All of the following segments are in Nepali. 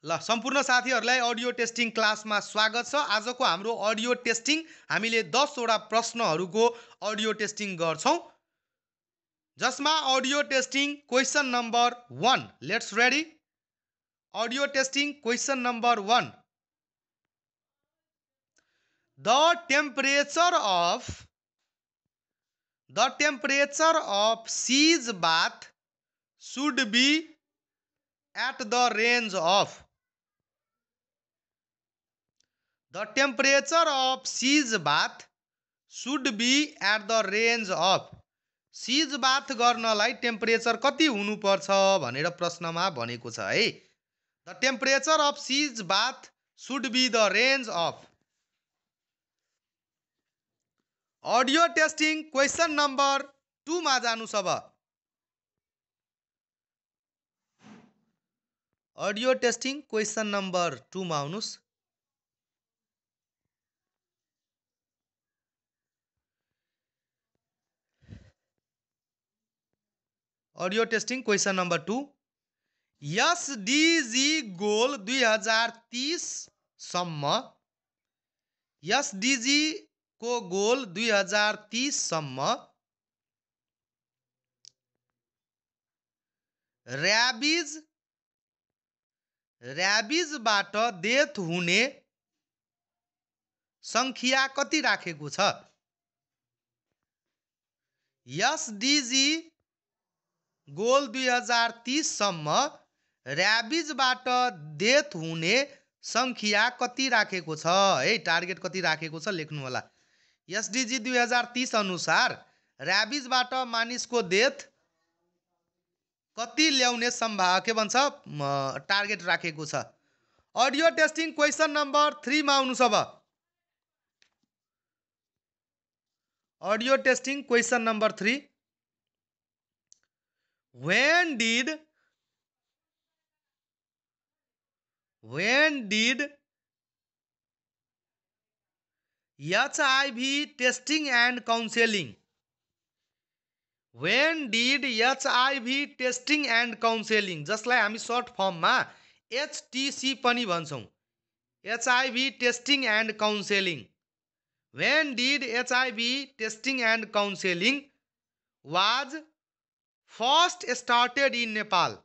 ल सम्पूर्ण साथीहरूलाई अडियो टेस्टिङ क्लासमा स्वागत छ। आजको हाम्रो अडियो टेस्टिङ हामीले 10 वटा प्रश्नहरूको अडियो टेस्टिङ गर्छौं, जसमा audio testing question number 1। Let's ready. Audio testing question number 1। The temperature of sea's bath should be at the range of. The temperature of sea's bath should be at the range of. सीज बाथ गर्नलाई टेम्परेचर कति हुनुपर्छ भनेर प्रश्नमा भनेको छ है। द टेम्परेचर अफ सीज bath should be the range of. Audio testing question number 2 मा जानुस् अब। अडियो टेस्टिङ क्वेशन नम्बर 2 मा आउनुस्। Audio testing question number 2। SDG goal 2030 सम्म, एसडीजी को गोल 2030 सम्म र्याबिजबाट डेथ हुने संख्या कति राखेको छ? एसडीजी गोल 2030 सम्म र्याबिजबाट डेथ हुने संख्या कति राखेको छ है। टार्गेट कति राखेको छ लेख्नु होला। एसडीजी 2030 अनुसार र्याबिजबाट मानिसको डेथ कति ल्याउने के भन्छ टार्गेट राखेको छ। अडियो टेस्टिङ क्वेशन नम्बर 3 मा आउनुस् अब। Audio testing question number 3। When did HIV testing and counseling? When did HIV testing and counseling, जसलाई हामी सर्ट फर्ममा HTC पनि भन्छौं, HIV testing and counseling. When did HIV testing and counseling was first started in Nepal?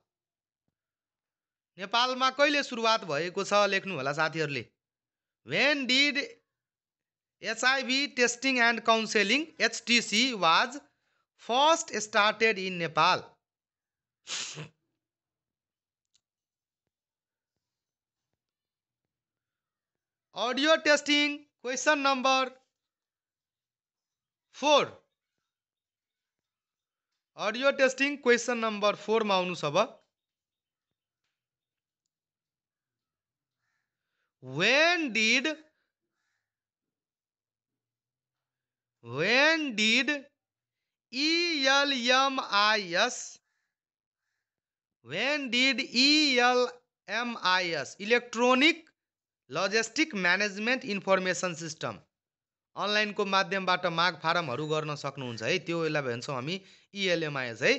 नेपालमा कहिले सुरुवात भएको छ लेख्नु होला साथीहरूले। When did HIV testing and counseling HTC was first started in Nepal? Audio testing question number 4। Audio testing question number 4 मा आउनुस् अब। When did ELMIS electronic logistic management information system online को माध्यमबाट माग फारमहरु गर्न सक्नुहुन्छ है। त्यो यसलाई भन्छौं हामी ELMIS है।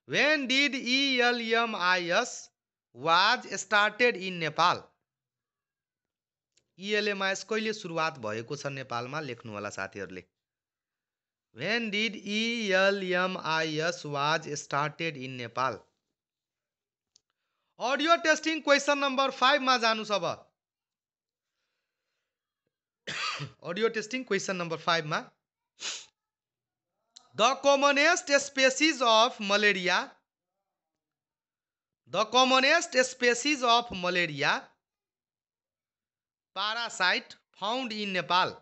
When did ELMIS was started in Nepal? ELMIS कहिले सुरुवात भएको छ नेपालमा लेख्नु होला साथीहरुले। When did ELMIS was started in Nepal? Audio testing question number 5 मा जानुस् अब। ऑडियो टेस्टिंग क्वेश्चन नंबर 5 मा। The commonest species of malaria. The commonest species of malaria parasite found in Nepal.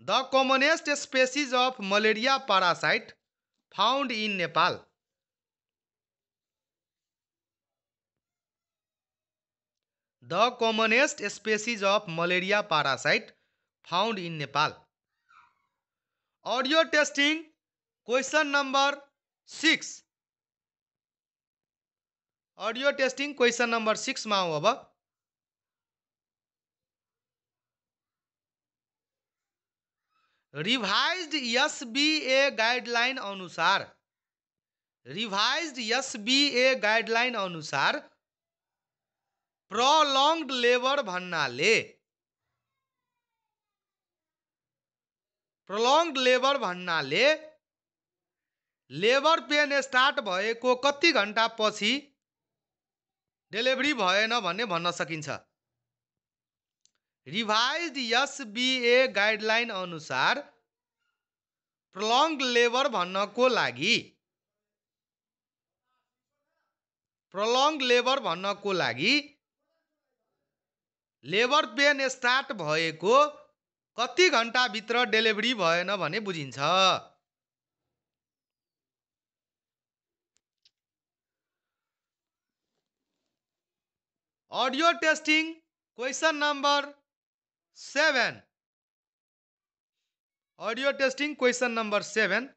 The commonest species of malaria parasite found in Nepal. The commonest species of malaria parasite found in Nepal. Audio testing question number 6. Audio testing question number 6 मा हो अब। रिवाइज्ड SBA गाइडलाइन अनुसार प्रोलॉन्ग्ड लेबर भन्नाले लेबर पेन स्टार्ट भएको कति घण्टा पछि डेलिभरी भएन भन्ने भन्न सकिन्छ। रिभाइज्ड एसबीए गाइडलाइन अनुसार प्रोलॉन्ग्ड लेबर भन्नको लागि लेबर पेन स्टार्ट भएको कति घण्टा भित्र डेलिभरी भएन भने बुझिन्छ। Audio testing question number 7। Audio testing question number 7।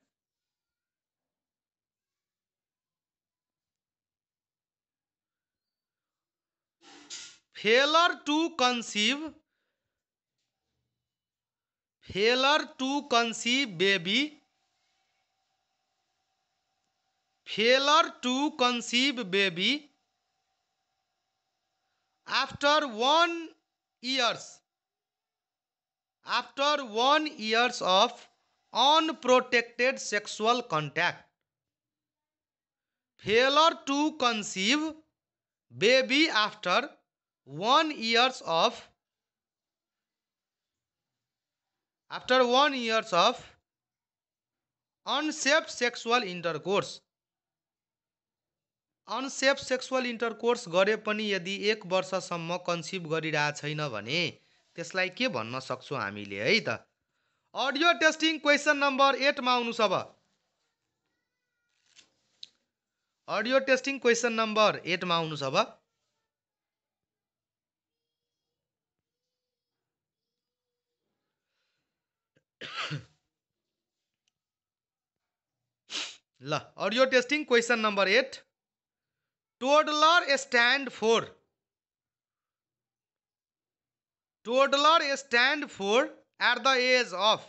Failure to conceive baby after 1 years of unprotected sexual contact. Failure to conceive baby after 1 years of unsafe sexual intercourse. Unsafe sexual intercourse गरे पनि यदि 1 वर्षसम्म कन्सिभ गरिरहेको छैन भने त्यसलाई के भन्न सक्छौं हामीले है त। ऑडियो टेस्टिंग क्वेश्चन नंबर 8 मा आउनुस् अब। ऑडियो टेस्टिंग क्वेश्चन नंबर 8 मा आउनुस् अब। ल audio testing question number 8। Toddler stand for at the age of.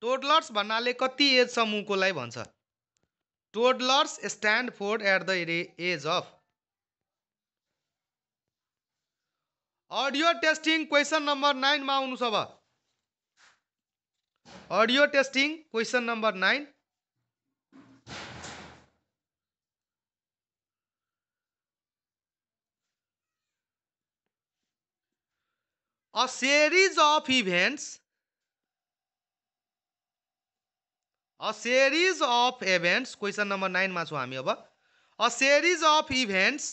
Toddlers भन्नाले कति एज समूहकोलाई भन्छ। Toddlers stand for at the age of. Audio testing question number 9 मा आउनुस् अब। Audio testing question number 9। A series of events question number 9 मा छौं हामी अब। A series of events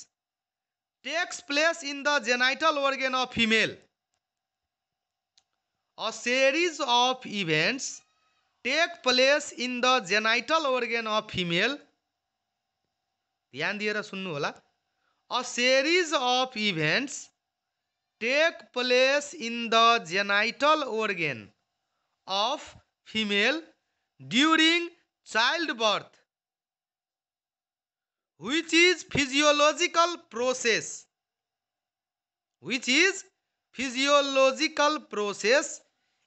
takes place in the genital organ of female. A series of events take place in the genital organ of female. ध्यान दिएर सुन्नु होला। A series of events take place in the genital organ of female during childbirth, which is physiological process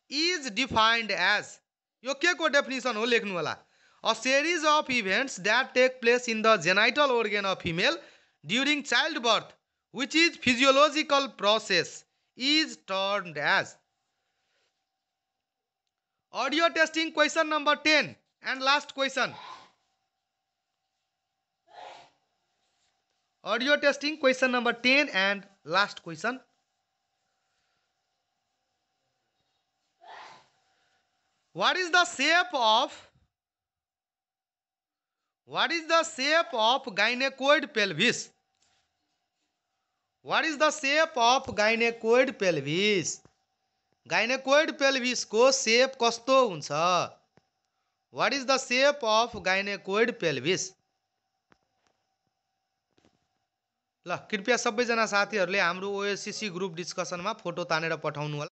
is defined as। यो के को डेफिनेसन हो लेख्नु होला। A series of events that take place in the genital organ of female during childbirth, which is physiological process, is termed as। Audio testing question number 10 and last question. Audio testing question number 10 and last question. What is the shape of gynecoid pelvis? What is the shape of gynecoid pelvis? gynecoid pelvis को shape कस्तो हुन्छ? What is the shape of gynecoid pelvis? ल कृपया सबैजना साथीहरूले हाम्रो ओएससीसी ग्रुप डिस्कसनमा फोटो तानेर पठाउनु होला।